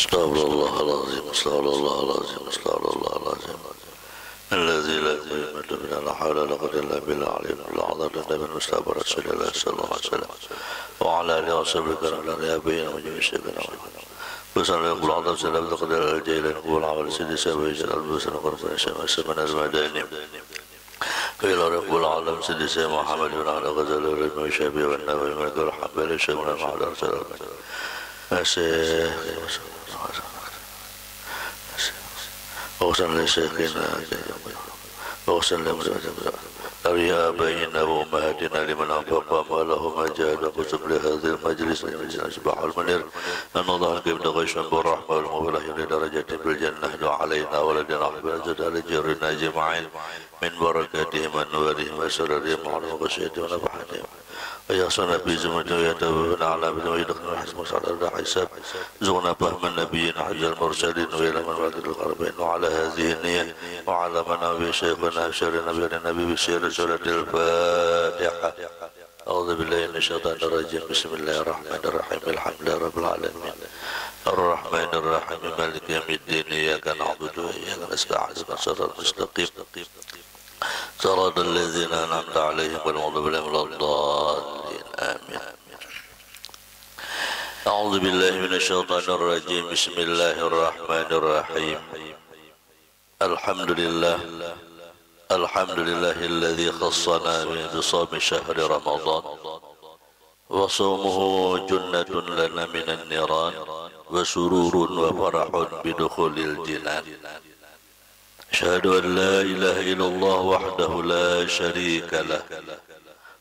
استغفر الله العظيم استغفر الله العظيم استغفر الله العظيم الذي لا يمت بنا لا حول ولا قوة إلا بالله العلي العظيم النبي المصطفى رسول الله صلى الله عليه وسلم وعلى آله وصحبه الكرام الأنبياء وجميع سيدنا وصلى الله عليه وسلم بقدر الجيلين قول عمل سيدي سوي جل البوسن قرصنا شمع سمنا المدائن إلى رب العالم سيدي سيد محمد بن علي غزال ورد وشابه والنبي من كل حبل شمنا مع الرسول وصلى شيخنا وصلى أري آبائنا وأمهاتنا لمن أنفق أموالهم جاهد وقسم لهذه المجلس أصبح المنير أن الله كيف غيشا بالرحمة والمغفرة لدرجة بالجنة دعا علينا ولدنا حبنا على جرنا جمعين من بركاتهم ونورهم وسررهم وعلى غشيتهم ونفحتهم ويحصل في زمنه ويتوبنا على بدن ويدخلنا حسن على حساب زغنا فهم النبيين حج المرسلين وإلى من بعد الغربين وعلى هذه النية وعلى من أبي شيخنا أبشر النبي بسير سورة الفاتحة أعوذ بالله من الشيطان الرجيم بسم الله الرحمن الرحيم الحمد لله رب العالمين الرحمن الرحيم مالك يوم الدين إياك نعبد وإياك نستعين اهدنا الصراط المستقيم صراط الذين أنعمت عليهم غير المغضوب عليهم ولا الضالين آمين. أعوذ بالله من الشيطان الرجيم بسم الله الرحمن الرحيم الحمد لله الذي خصنا بصوم شهر رمضان وصومه جنة لنا من النيران وسرور وفرح بدخول الجنان أشهد أن لا إله إلا الله وحده لا شريك له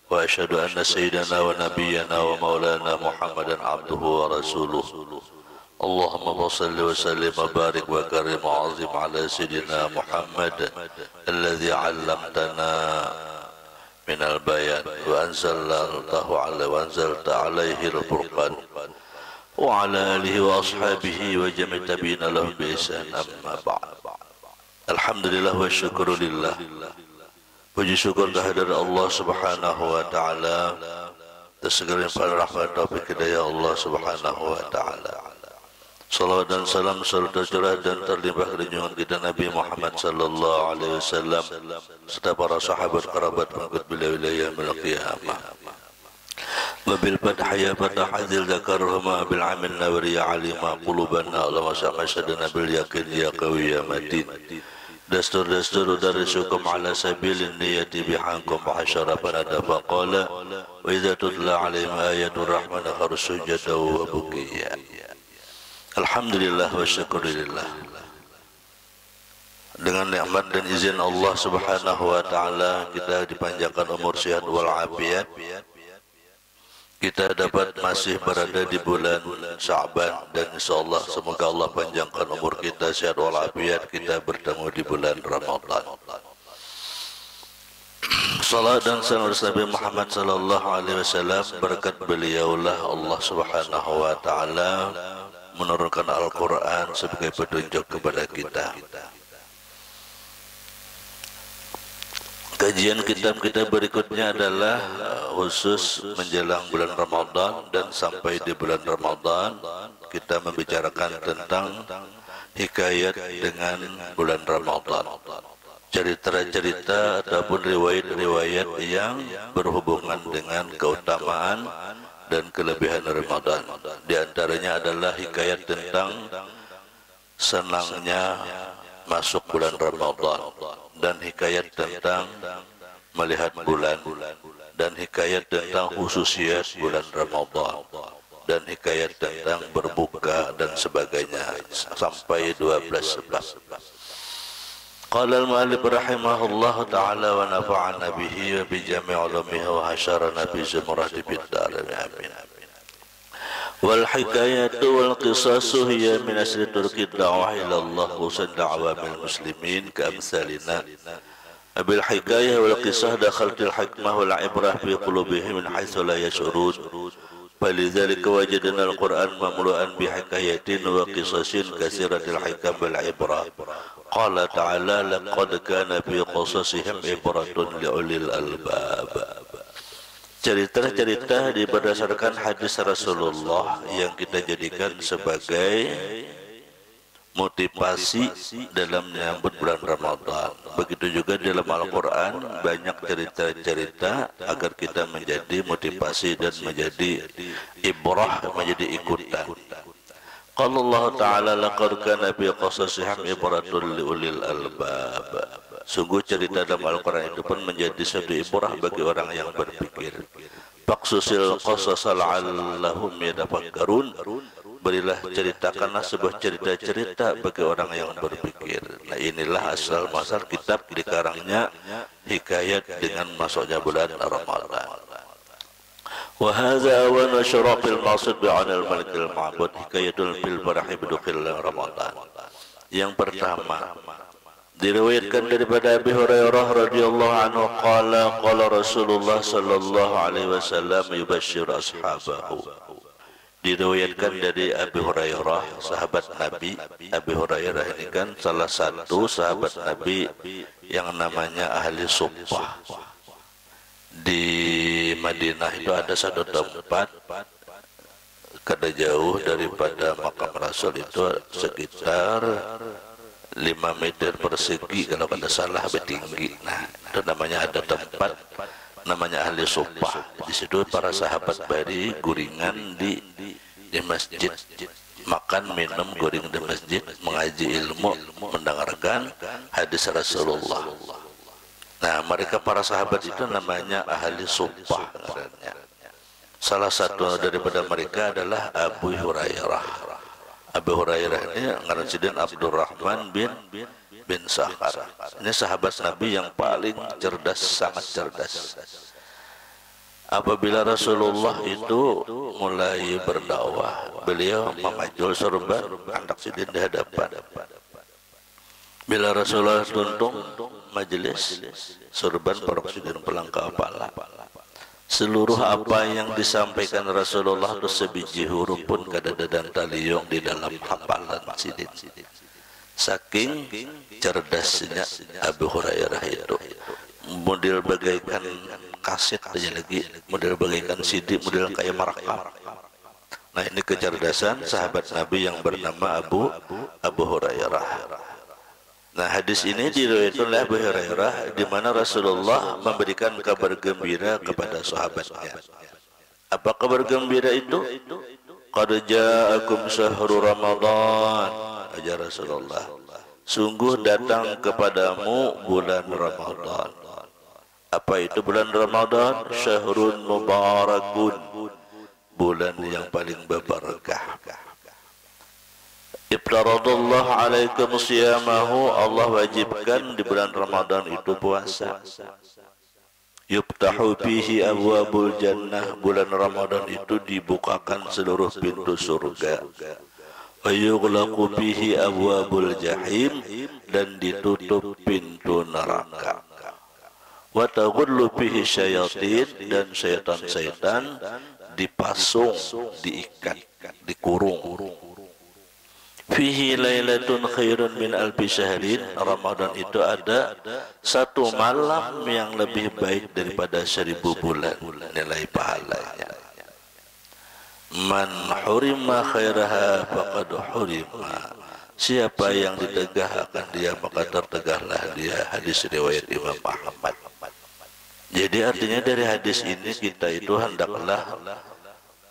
وأشهد أن سيدنا ونبينا ومولانا محمدا عبده ورسوله اللهم صل وسلم وبارك وكرم وعظم على سيدنا محمد الذي علمتنا من البيان وأنزلت عليه الفرقان وعلى آله وأصحابه وجميع التابعين لهم بإحسان أما بعد. Alhamdulillah wa syukurillah. Puji syukur kehadirat Allah Subhanahu wa taala. Dan segala rahmat taufik hidayah Allah Subhanahu wa taala. Salawat dan salam serta curah dan terlimpah junjungan kita Nabi Muhammad sallallahu alaihi wasallam serta para sahabat kerabat pengikut beliau ila yaumil qiyamah. Wabil fatah hadil zakarhuma bil amin nawri alima qulubana ulama sa'asadana bil yakin ya qawi ya matin. Dastur dari syukum ala sabilin niyati bihankum bahashara panada faqala wa idha tutla alaihim ayatul rahman akharu sujada wa bukiya. Alhamdulillah wa syukurillah. Dengan nikmat dan izin Allah Subhanahu wa ta'ala kita dipanjangkan umur sehat wal afiat. Kita dapat masih berada di bulan Sya'ban dan insyaallah semoga Allah panjangkan umur kita sehat walafiat kita bertemu di bulan Ramadan. Salat dan salam Nabi Muhammad sallallahu alaihi wasallam berkat beliaulah Allah Subhanahu wa taala menurunkan Al-Qur'an sebagai petunjuk kepada kita. Kajian kitab kita berikutnya adalah khusus menjelang bulan Ramadan dan sampai di bulan Ramadan kita membicarakan tentang hikayat dengan bulan Ramadan. Cerita-cerita ataupun riwayat-riwayat yang berhubungan dengan keutamaan dan kelebihan Ramadan. Di antaranya adalah hikayat tentang senangnya masuk bulan Ramadan dan hikayat tentang melihat bulan dan hikayat tentang khususiat bulan Ramadan dan hikayat tentang berbuka dan sebagainya sampai 12:11. Qala al-mu'allif rahimahullah ta'ala wa nafa'ana bihi wa bi jami' ulumihi wa hasyarana bi zumrati fid darin amin. Wal hikayatu wal qisasu hiya min asli turki da'wah ila Allah usan da'awamil muslimin ka amsalina bil hikayah wal qisah dakhaltil hikmah wal ibrah fi qulubihim min haythu la yash'urun falidhalika wajadna al-Qur'an mamlu'an bi hikayatin wa qisasin katsiratil hikam wal ibrah qala ta'ala laqad kana fi qasasihim ibratun li ulil albab. Cerita-cerita berdasarkan hadis Rasulullah yang kita jadikan sebagai motivasi dalam menyambut bulan Ramadan. Begitu juga dalam Al-Quran banyak cerita-cerita agar kita menjadi motivasi dan menjadi ibrah, menjadi ikutan. Qala Allah Ta'ala laqad kana fi qasasihim ibratun liulil albab. Sungguh cerita dalam Al-Quran itu pun menjadi suatu ibrah bagi orang yang berpikir. Faqsusil qasasa la'allahum yatafakkarun. Berilah, ceritakanlah sebuah cerita-cerita bagi orang yang berpikir. Nah, inilah asal masal kitab dikarangnya hikayat dengan masuknya bulan Ramadan. Wa hadza wa nashraqil maqsud bi'anil malikil ma'bud hikayatul fil farahi bidukhil Ramadan. Yang pertama diriwayatkan daripada Abi Hurairah radhiyallahu anhu qala Rasulullah sallallahu alaihi wasallam yubashshiru ashabahu. Diriwayatkan dari Abi Hurairah, sahabat Nabi. Abi Hurairah ini kan salah satu sahabat Nabi yang namanya ahli sumpah. Di Madinah itu ada satu tempat kada jauh daripada makam Rasul, itu sekitar 5 meter persegi kalau kada salah, bertinggi. Nah, itu namanya ada tempat namanya ahli sumpah. Di situ para sahabat bari guringan di masjid, makan minum guring di masjid, mengaji ilmu, mendengarkan hadis Rasulullah. Nah, mereka para sahabat itu namanya ahli sumpah. Salah satu daripada mereka adalah Abu Hurairah. Abu Hurairah ini ngaransidin Abdurrahman bin Sakhar. Ini sahabat Nabi yang paling cerdas, sangat cerdas. Apabila Rasulullah itu mulai berdakwah, beliau memajul sorban, hendak sidin di hadapan. Bila Rasulullah tuntung majelis, sorban parok sidin pulang ke kepala. Seluruh apa yang disampaikan Rasulullah itu sebiji huruf pun kada dan taliyong di dalam hafalan sidin. Saking cerdasnya Abu Hurairah itu, model bagaikan kaset aja lagi, model bagaikan CD, model kayak merekam. Nah, ini kecerdasan sahabat Nabi yang bernama Abu Hurairah. Nah, hadis ini diriwayatkan oleh Abu Hurairah di mana Rasulullah memberikan kabar gembira kepada sahabatnya. Apa kabar gembira itu? Qad ja'akum syahrul Ramadan, ajar Rasulullah. Sungguh datang kepadamu bulan Ramadan. Apa itu bulan Ramadan? Syahrun mubarakun, bulan yang paling berbarakah. Iftaradallahu alaikum siyamahu, Allah wajibkan di bulan Ramadan itu puasa. Yuftahu fihi abwabul jannah, bulan Ramadan itu dibukakan seluruh pintu surga. Wa yughlaqu fihi abwabul jahim, dan ditutup pintu neraka. Wa taghullu fihi syayatin, dan syaitan-syaitan dipasung, diikat, dikurung. Fihi lailatun khairun min alfi syahrin, Ramadan itu ada satu malam yang lebih baik daripada 1000 bulan nilai pahalanya. Man hurima khairaha faqad hurima, siapa yang ditegah akan dia maka tertegahlah dia. Hadis riwayat Imam Ahmad. Jadi artinya dari hadis ini kita itu hendaklah,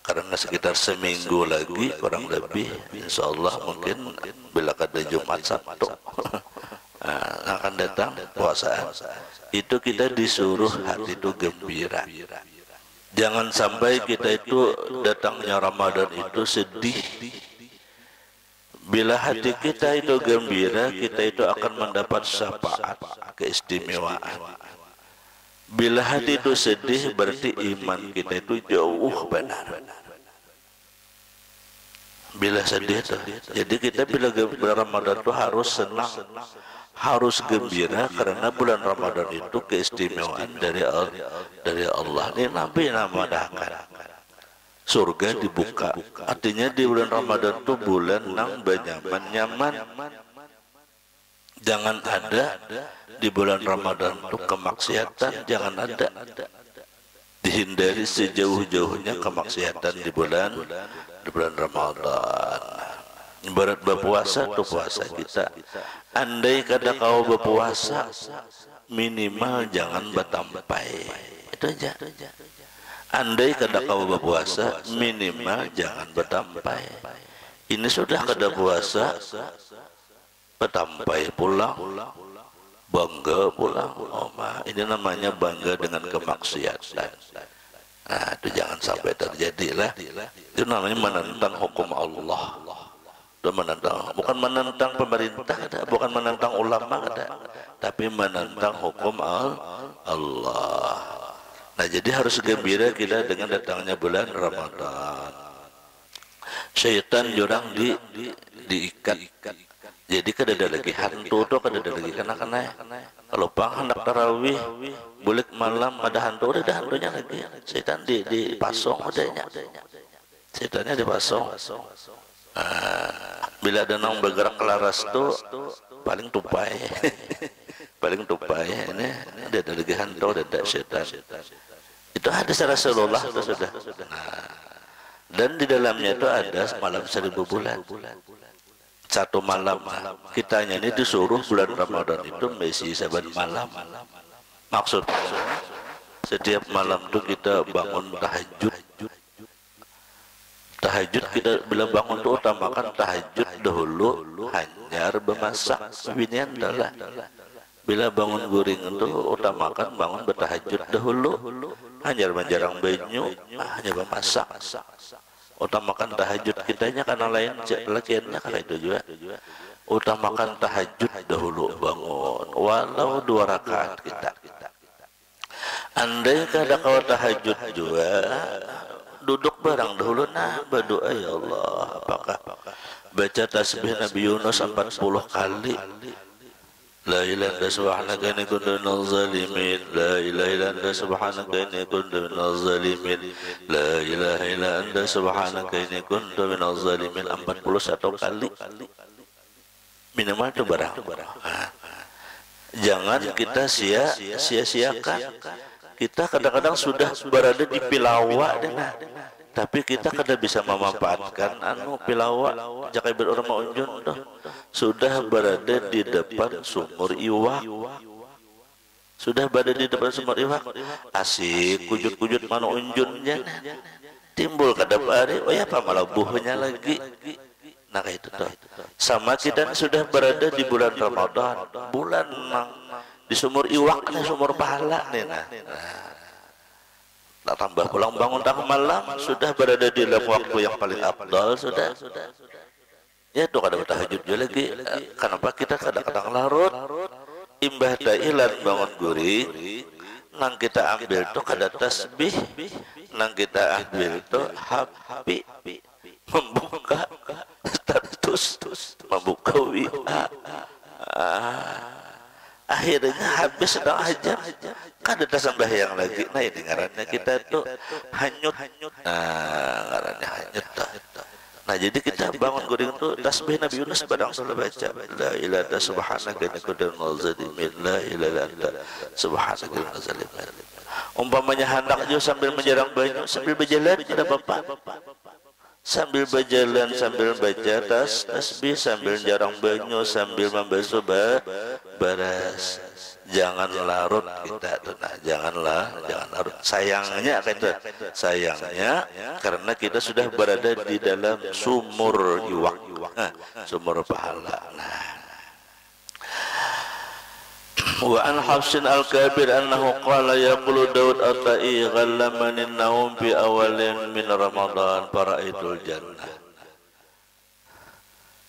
karena sekitar seminggu lagi kurang lebih, insyaallah mungkin bila kada Jumat Sabtu akan datang puasaan, itu kita disuruh hati itu gembira. Jangan sampai kita itu datangnya Ramadan itu sedih. Bila hati kita itu gembira, kita itu akan mendapat syafaat, keistimewaan. Bila hati itu sedih, berarti iman kita itu jauh benar. Bila sedih itu, jadi kita bila bulan Ramadan itu harus senang, harus gembira, karena bulan Ramadan itu keistimewaan dari Allah. Ini Nabi namadahkan surga dibuka. Artinya di bulan Ramadan itu bulan nang nyaman. Jangan ada di bulan Ramadan itu kemaksiatan, jangan ada. Dihindari sejauh-jauhnya kemaksiatan di bulan Ramadan. Ibarat berpuasa tu puasa kita. Andai kada kau berpuasa, minimal jangan bertampai. Itu aja. Andai kada kau berpuasa, minimal jangan bertampai. Ini sudah kada puasa, bertampai pulang, bangga pulang. Oh, ini namanya bangga dengan kemaksiatan. Nah, itu jangan sampai terjadi lah. Itu namanya menentang hukum Allah. Itu menentang, bukan menentang pemerintah, bukan menentang ulama, tapi menentang hukum Allah. Nah, jadi harus gembira kita dengan datangnya bulan Ramadan. Syaitan jurang diikat. Jadi kada ada lagi hantu tuh, kada ada lagi kena. Kalau pang hendak tarawih, bulik malam ada hantu, udah ada hantunya lagi. Syaitan dipasong udahnya. Syaitannya dipasong. Bila ada nang bergerak kelaras tuh paling tupai. Paling tupai ini ada lagi hantu, ada syaitan. Itu hadis Rasulullah itu sudah. Dan di dalamnya itu ada malam 1000 bulan. Satu malam kitanya ini disuruh bulan Ramadan itu mesti saban malam. Maksudnya setiap malam itu kita bangun tahajud. Tahajud kita bila bangun itu utamakan tahajud dahulu, hanyar bemasak. Ini adalah bila bangun guring itu utamakan bangun bertahajud dahulu, hanyar menjarang banyu, hanya bemasak. Utamakan tahajud kitanya karena lain lakiannya karena itu juga. Utamakan tahajud dahulu bangun, walau 2 rakaat kita. Andai kada kau tahajud juga, duduk barang dahulu berdoa, ya Allah, apakah baca tasbih Nabi Yunus 40 kali. La ilaha illa subhanaka inni kuntu minaz zalimin. La ilaha illa anta subhanaka inni kuntu minaz zalimin. La ilaha illa anta subhanaka inni kuntu minaz zalimin 41 kali. Minimal itu barang. Jangan kita sia-siakan. Kita kadang-kadang sudah berada di pilawa tapi kita kada bisa memanfaatkan pilawa jakai berurma unjun tuh. Sudah berada di depan sumur iwak. Sudah berada di depan sumur iwak. Asik kujut-kujut mana unjunnya. Timbul kada hari, oh ya apa malah buhnya lagi. Nah kayak itu tuh. Sama kita sudah berada di bulan Ramadan, bulan di sumur iwak, sumur pahala nih. Nah, tambah pulang bangun tengah malam, sudah berada di dalam waktu yang paling afdal sudah. Ya itu kada bertahajud juga lagi. Kenapa kita kadang-kadang larut? Imbah dailan bangun guring, nang kita ambil tuh kada tasbih, nang kita ambil tuh happy, membuka status, membuka WA. Akhirnya habis sedang aja kan ada sembahyang lagi. Nah ini ngarannya kita tuh hanyut. Nah ngarannya hanyut. Nah jadi kita bangun guring tuh tasbih Nabi Yunus badang salah baca. La ilaha illa subhanaka inni kuntu minaz zalimin. La ilaha illa anta subhanaka inni kuntu minaz zalimin. Umpamanya hendak juga sambil menjarang banyu, sambil berjalan ada bapak. Sambil berjalan, sambil baca tasbih, sambil jarang banyu, sambil membasuh beras. Jangan larut kita tuh, nah jangan larut. Sayangnya karena kita sudah berada di dalam sumur iwak, sumur pahala. Wa an Hafsin al-Kabir annahu qala yaqulu Daud at-Ta'i ghallamani an-nawm fi awalin min Ramadan fara'aitul jannah.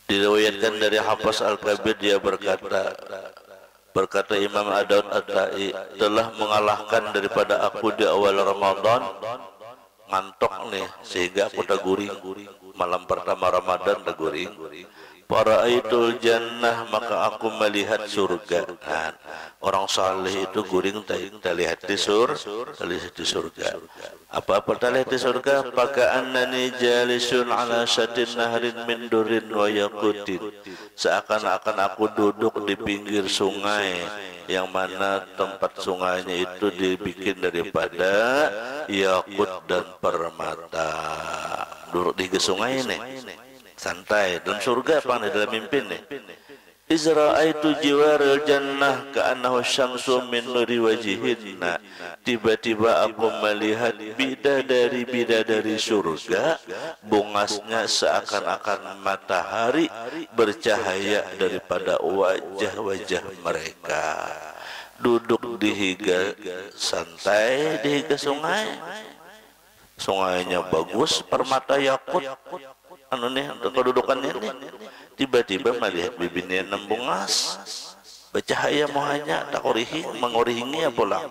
Diriwayatkan dari Hafs al-Kabir, dia berkata Imam Daud at-Ta'i telah mengalahkan daripada aku di awal Ramadan, ngantok nih sehingga aku tak guring malam pertama Ramadan tak guring. Fara'aitul jannah, maka aku melihat surga. Nah, orang saleh itu guring tak lihat di surga. Apa-apa tak lihat di surga? Maka annani jalisun ala syatin nahrin min durin wa yaqutin. Seakan-akan aku duduk di pinggir sungai yang mana tempat sungainya itu dibikin daripada yakut dan permata. Duduk di sungai ini. santai. Dalam surga apa nih, dalam mimpi nih? Izra'aitu jiwaril jannah ka'annahu syamsu min nuri wajihinna. Tiba-tiba aku melihat bidadari-bidadari surga, bungasnya seakan-akan matahari bercahaya daripada wajah-wajah mereka. Duduk di higa santai, di higa sungai. Sungainya bagus, permata yakut. Anu nih, kedudukannya nih. Tiba-tiba melihat bibirnya nembungas, bercahaya muhanya tak mengorihingi ya pulang.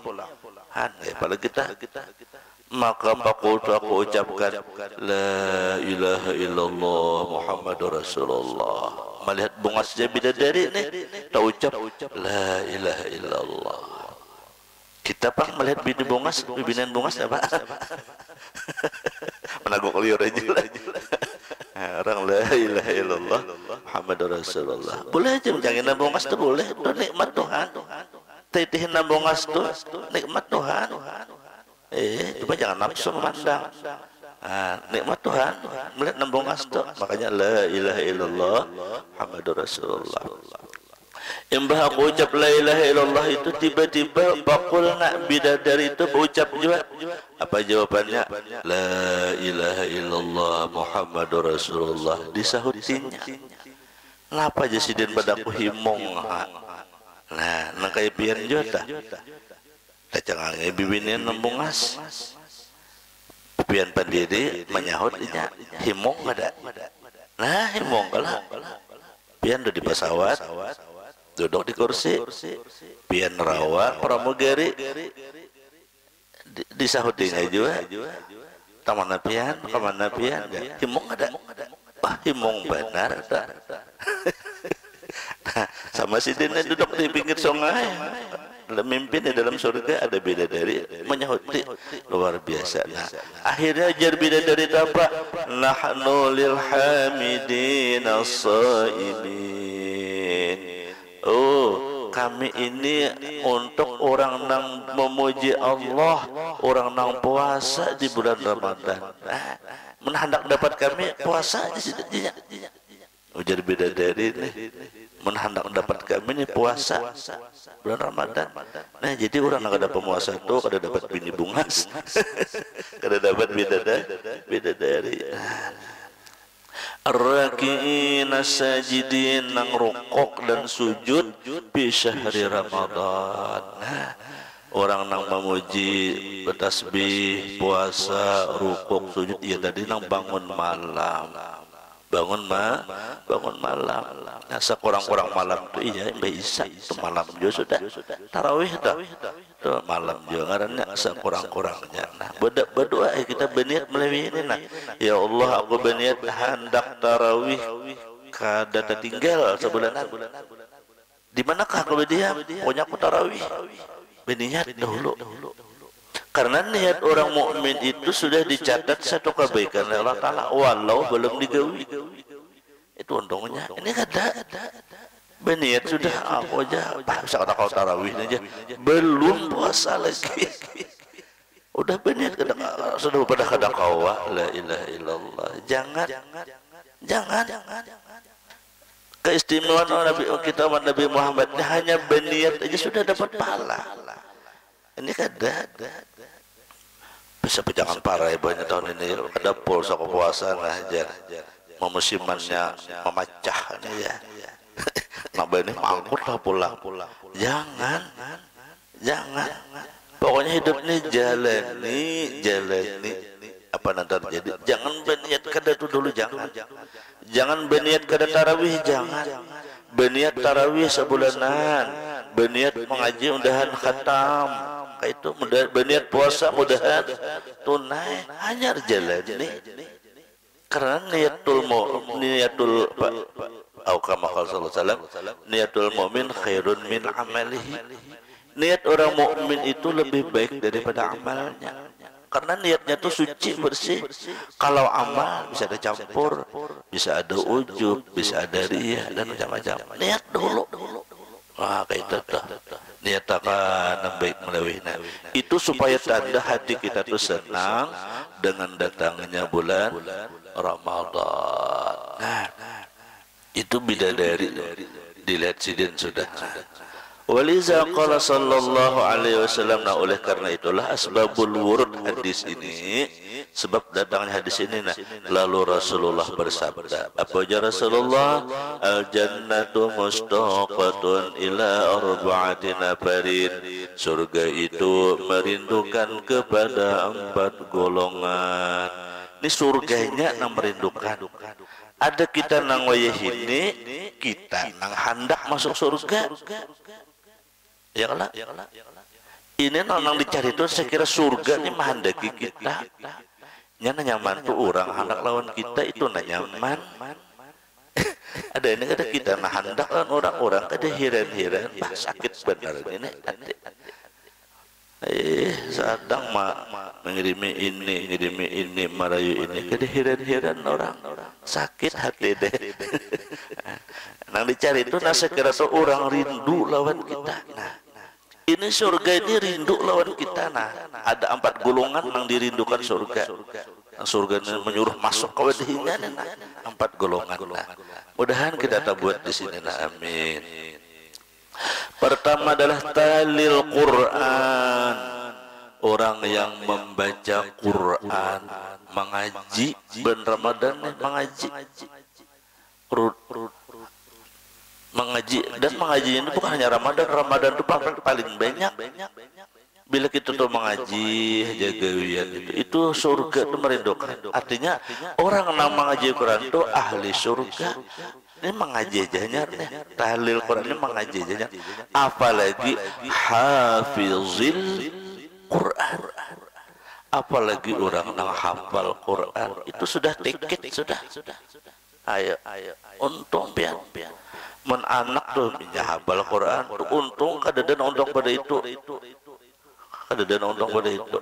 Pada kita, maka aku ucapkan la ilaha illallah Muhammadur Rasulullah. Melihat bungasnya bidadari ini, tak ucap la ilaha illallah. Kita pak melihat bibinan bungas apa? Menaguk liur aja lah. Orang la ilaha illallah Muhammadur Rasulullah. Boleh aja jangan nambungas tu boleh. Itu nikmat Tuhan. Titihin nambungas tu nikmat Tuhan. Cuma jangan nafsu memandang. Nikmat Tuhan melihat nambungas tu. Makanya la ilaha illallah Muhammadur Rasulullah. Embah aku ucap la ilaha illallah itu, tiba-tiba bakul nak bidadari itu berucap juga. Apa jawabannya? La ilaha illallah Muhammadur Rasulullah. Disahutinya. Kenapa jasidin padaku himong? Nah, nangkai pian juga. Tak jangan bibinin nembungas. Pian pendiri menyahutnya himong ada. Nah, himong kalah. Pian di pesawat. Duduk di kursi, pian rawat pramugari, disahutinya juga. Tamana pian, kemana pian? Himong ada, wah himong benar. Sama si Dina duduk di pinggir sungai. Dalam mimpi di dalam surga ada bidadari menyahuti, luar biasa. Nah, akhirnya jar bidadari apa? Nahnu lil hamidin as-saimin. Oh, kami ini untuk orang nang memuji Allah, orang nang puasa di bulan Ramadan. Menhendak dapat kami puasa di situ. Ujar bidadari nih, menhendak dapat kami ini puasa bulan Ramadan. Nah, jadi orang nggak dapat puasa itu kada dapat bini bungas, kada dapat bidadari. Ar-raki'in as-sajidin, nang rukuk dan sujud di syahri Ramadan. Orang nang memuji, bertasbih, puasa, rukuk, sujud, iya tadi nang bangun malam. Bangun malam. Nah, sekurang-kurang malam tu iya bisa itu malam juga sudah. Tarawih dah. Tu malam juga ngarannya sekurang-kurangnya. Nah, berdoa kita berniat melalui ini nah. Ya Allah, aku berniat hendak tarawih kada tertinggal sebulanan. Di manakah aku berdiam? Pokoknya aku tarawih. Berniat dahulu. Karena niat orang mukmin itu sudah dicatat satu kebaikan oleh Allah Ta'ala walau belum digawi. Itu untungnya. Ini kada. Berniat sudah aku aja bisa kata kau tarawih aja. Belum puasa lagi. Udah berniat sudah pada kada kawa la ilaha illallah. Jangan. Keistimewaan Nabi kita Nabi Muhammad hanya berniat aja sudah dapat pahala. Ini kada. Bisa pejangan parah banyak tahun ini ada pulsa kepuasan aja memusimannya memecah nih ya. Nak benih mangkut lah pulang. Jangan. Pokoknya hidup ini jalani apa nanti terjadi. Jangan berniat kada itu dulu jangan berniat kada tarawih jangan. Berniat tarawih sebulanan. Berniat mengaji undahan khatam. Itu berniat puasa mudahan tunai hanya jalani. Karena niatul niatul mu'min khairun min amalihi. Niat orang mukmin itu lebih baik daripada amalnya. Karena niatnya itu suci bersih. Kalau amal bisa ada campur, bisa ada ujub, bisa ada riyah dan macam-macam. Niat dulu. Wah, kayak itu tuh. Niatakan baik melalui itu supaya tanda hati kita tuh senang dengan datangnya bulan Ramadan. Nah, itu bidadari dilihat sidin sudah. Waliza qala sallallahu alaihi wasallam, nah oleh karena itulah asbabul wurud hadis ini, sebab datangnya hadis ini, nah lalu Rasulullah bersabda, apa aja Rasulullah, al jannatu mustaqatun ila arba'ati nafarin, surga itu merindukan kepada 4 golongan. Ini surganya nang merindukan. Ada kita nang wayah ini, kita nang hendak masuk surga. Ya lah. Ini nang dicari itu saya kira surga ini menghendaki kita. Nyana nyaman tuh orang hendak lawan kita itu na nyaman. Ada ini ada kita nah hendak lawan orang-orang ada heran-heran sakit benar ini. Sedang mengirimi ini marayu ini kada heran-heran orang sakit hati deh. Nang dicari itu nah sekira tuh orang rindu lawan kita. Nah ini surga ini rindu lawan kita. Nah ada 4 golongan yang dirindukan surga. Surga ini menyuruh masuk ke wadahnya. Nah 4 golongan. Nah mudahan kita tak buat di sini. Nah amin. Pertama adalah talil Quran, orang yang membaca Quran, mengaji. Bulan Ramadan mengaji, mengaji, dan mengaji ini bukan hanya Ramadan itu paling banyak. Bila kita tuh mengaji jagawian itu surga itu merindukan. Artinya orang yang mengaji Quran itu ahli surga. Ini mengaji aja nih, tahlil Quran ini mengaji aja, apalagi hafizil Quran, apalagi orang yang hafal Quran itu sudah tiket sudah. Ayo untung pian men anak tuh hafal Quran tuh untung kadang untung pada itu, kadang untung pada itu.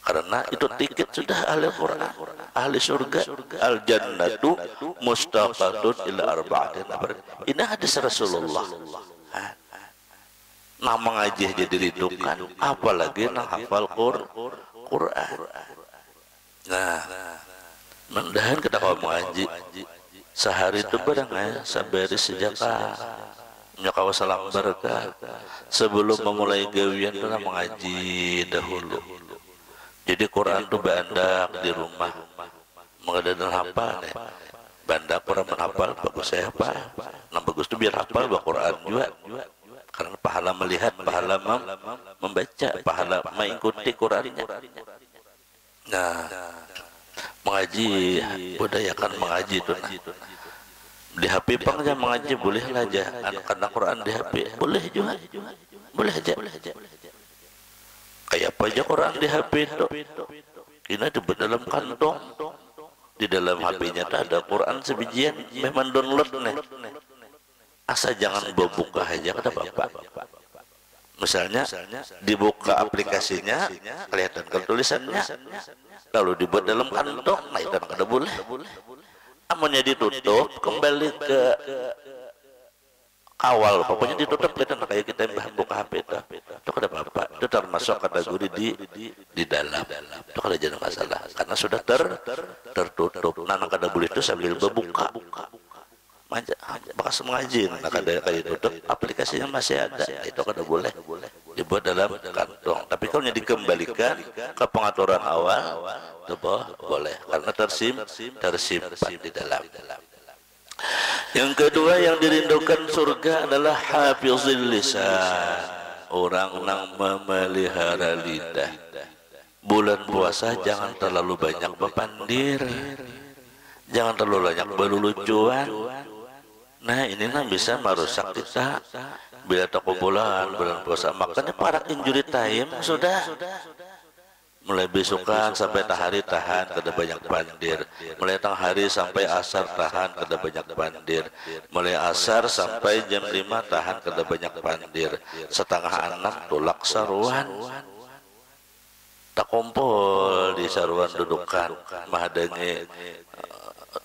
Karena itu tiket sudah ahli Quran, ahli surga. Al jannatu mustaqatun ila arba'atin. Ini hadis Rasulullah. Nah mengaji jadi dirindukan, apalagi nah hafal Quran. Nah, mudahan kita kalau mengaji sehari itu barang ya, sabari sejak nyakawa salam berkah. Sebelum memulai gawian kita mengaji dahulu. Jadi Quran itu bandak di rumah, mengadaan hafal nih. Bandak orang menghafal bagus saya apa? Nah bagus itu biar hafal bahwa Quran juga. Karena pahala melihat, pahala membaca, pahala mengikuti Qurannya. Nah, mengaji, budayakan mengaji itu. Nah. Di HP pangnya mengaji boleh aja. Anak-anak Quran di HP boleh juga, boleh aja. Kayak apa aja Quran di HP itu, ini di dalam kantong, di dalam HP-nya ada Quran sebijian, memang download nih. Asal jangan buka aja kata bapak. Misalnya dibuka aplikasinya, kelihatan tulisannya, lalu dibuat dalam kantong, nah itu kada boleh. Amunnya ditutup, kembali ke awal, pokoknya ditutup kayak kita buka HP itu kada apa-apa, itu termasuk kategori di dalam, itu kada jadi masalah karena sudah tertutup. Nah kada boleh itu sambil berbuka bekas mengaji, nah kada kayak tutup aplikasinya masih ada, itu kada boleh dibuat dalam kantong. Tapi kalau dikembalikan ke pengaturan awal itu boleh karena tersimpan di dalam. Yang kedua yang dirindukan surga adalah hafizil lisan, orang yang memelihara lidah. Bulan puasa jangan terlalu banyak bepandir, jangan terlalu banyak berlucuan. Nah ini bisa merusak kita bila bulan puasa. Makanya para injury time sudah mulai besokan sampai tahari tahan kada banyak bandir, mulai tang hari sampai asar tahan kada banyak bandir, mulai asar sampai jam 5 tahan kada banyak bandir. Setengah anak tulak saruan, tak kumpul di saruan dudukan, mahadangi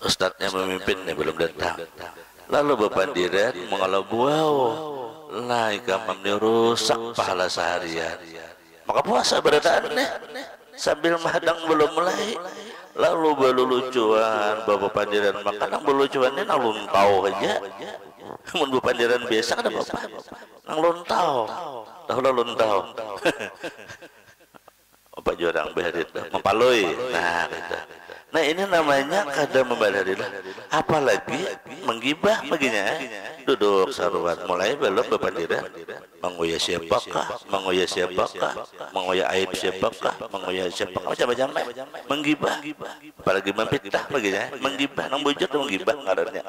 ustadznya memimpinnya belum datang. Lalu bepandiran mengalau buau, lah ikamam rusak pahala seharian. Maka puasa beradaan nih sambil mahadang belum mulai, lalu belulucuan bapak pandiran makan belulucuannya nang luntau aja mun pandiran biasa ada bapak nang luntau tahu luntau Bapak jurang beharit mempaloi nah gitu. Nah ini namanya kada membalarillah, apalagi menggibah baginya duduk saruan mulai belum bepandiran mengoya siapakah mengoya aib siapakah mengoya siapakah macam-macam menggibah, apalagi memfitnah baginya menggibah nang bujur menggibah ngarannya.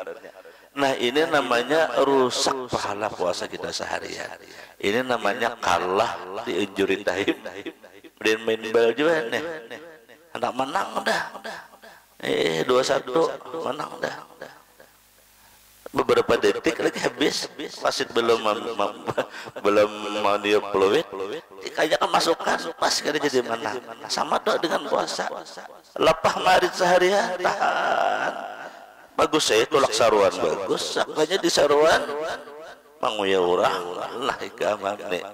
Nah ini namanya rusak pahala puasa kita seharian. Ini namanya kalah di injury time dan main bal juga nih anak menang dah 2-1 menang dah beberapa detik lagi habis wasit belum mau niup peluit kayak kan masukkan pas kada jadi menang sama tuh dengan puasa lepah marit seharian tahan bagus saya tolak saruan bagus sakanya di saruan manguya urang lah ikamane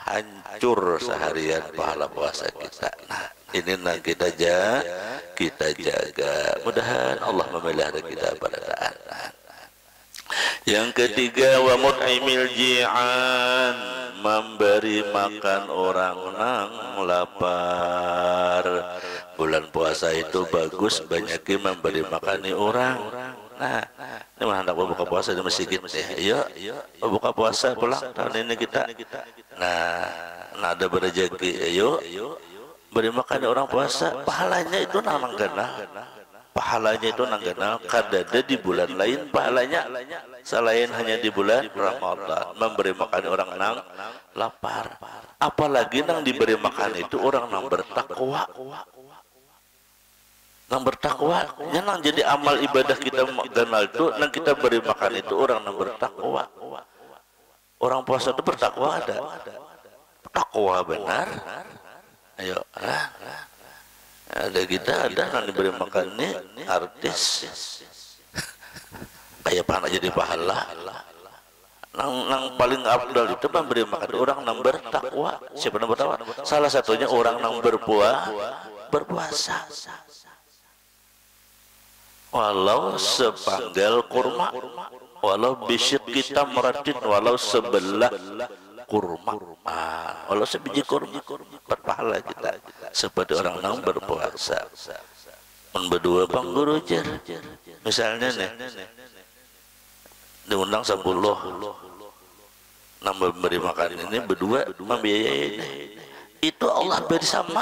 hancur seharian pahala puasa kita. Nah ini kita jaga mudahan Allah memelihara kita pada taat. Yang ketiga wa mut'imil ji'an, memberi makan orang nang lapar. Bulan puasa itu bagus banyakin memberi makan orang. Nah, ini mah hendak berbuka puasa di masjid ya. Yuk, berbuka puasa pulang tahun ini kita. Nah ada berejeki. Yuk, beri makan orang puasa. Pahalanya itu nang genah. Pahalanya itu nang genah. Kadada di bulan lain pahalanya selain hanya di bulan Ramadan. Memberi makan orang nang lapar. Apalagi nang diberi makan itu orang nang bertakwa. Nang bertakwa, nang jadi amal ibadah kita ganal itu, nang kita beri makan itu orang nang bertakwa. Orang puasa itu bertakwa ada, takwa benar. Ayo, ada kita ada nang diberi makan ini artis, kayak pahala jadi pahala. Nang paling abdal itu memberi makan orang nang bertakwa. Siapa nang bertakwa? Salah satunya orang nang berpuasa. Walau sepanggal kurma, walau bisik kita meratin, walau sebelah kurma, walau sebiji kurma, berpahala kita seperti orang nang berpuasa. Berdua pangguru jer, misalnya nih, diundang 10, nang memberi makan ini berdua membiayai, itu Allah beri sama,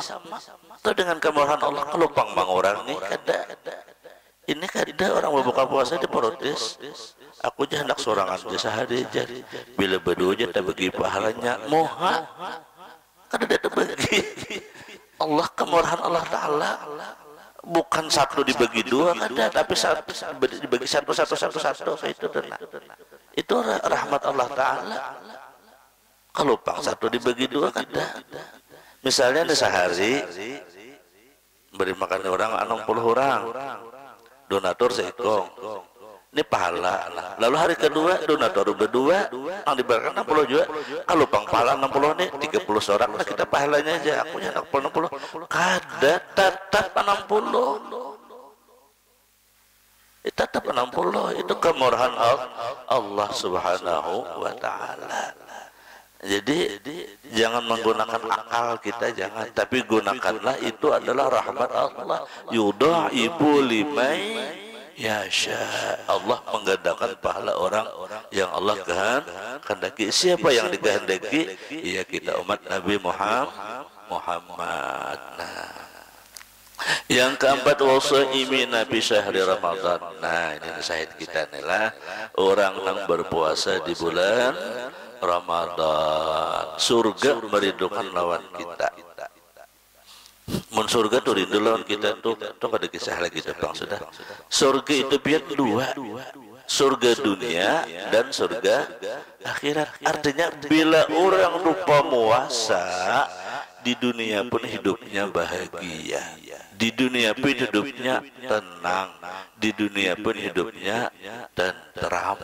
atau dengan kemurahan Allah kalau pang orang nih kada. Ini kada orang berbuka puasa diprotes. Aku je hendak sorangan je sehari je. Bila berdua je tak bagi pahalanya. Moha. Kada ada bagi. Allah kemurahan Allah Ta'ala. Bukan satu dibagi dua kada. Tapi dibagi satu. Itu rahmat Allah Ta'ala. Kalau pang satu dibagi dua kada. Misalnya ada sehari. Beri makan orang 60 orang. Donatur seekong ini pahala. Lalu hari kedua donatur berdua yang diberikan 60 juga. Kalau pang pahala 60 nih 30 orang nah kita pahalanya aja aku nyandak 60 kada tetap 60 tetap 60 itu kemurahan Allah Subhanahu wa Ta'ala. Jadi jangan menggunakan akal kita, jangan, tapi gunakanlah itu adalah rahmat Allah. Yudha'ifu liman yasha. Allah menggandakan pahala orang yang Allah kehendaki. Siapa yang dikehendaki? Ya kita umat Nabi Muhammad. Nah, yang keempat wasaimina fi syahri Ramadan. Nah, ini nasihat kita inilah orang yang berpuasa di bulan Ramadan. Surga merindukan lawan kita. Mun surga tuh rindu lawan kita tuh ada kisah lagi tentang sudah. Surga itu biar dua. Surga dunia dan surga akhirat. Artinya bila orang lupa puasa di dunia pun hidupnya bahagia. Di dunia pun hidupnya tenang. Di dunia pun hidupnya tenteram.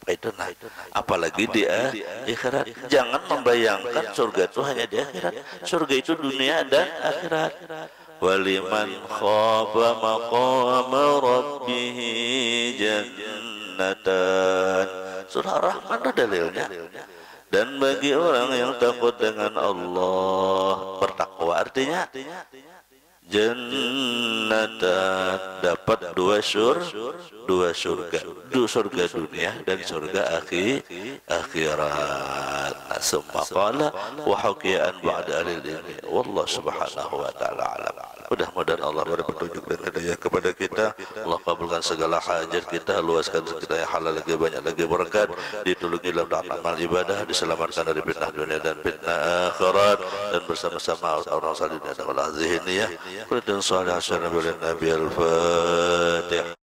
Itu nah, apalagi di akhirat. Jangan membayangkan surga itu hanya di akhirat. Surga itu dunia dan akhirat. waliman khafa maqama rabbih jannatan. Surah Ar-Rahman ada dalilnya. Dan bagi orang yang takut dengan Allah, bertakwa artinya jannatan, dapat dua surga dunia dan surga akhirat. Summa qala wa hukiyaan ba'da alil ilmi wallahu subhanahu wa ta'ala alam. Mudah-mudahan Allah beri petunjuk dan hidayah kepada kita. Allah kabulkan segala hajat kita, luaskan kita yang halal lagi, banyak lagi berkat, ditulungi dalam amal ibadah, diselamatkan dari fitnah dunia dan fitnah akhirat, dan bersama-sama orang salih dunia dan Allah zihiniyah. Kulitin salih asyara bilin Nabi al-Fatih.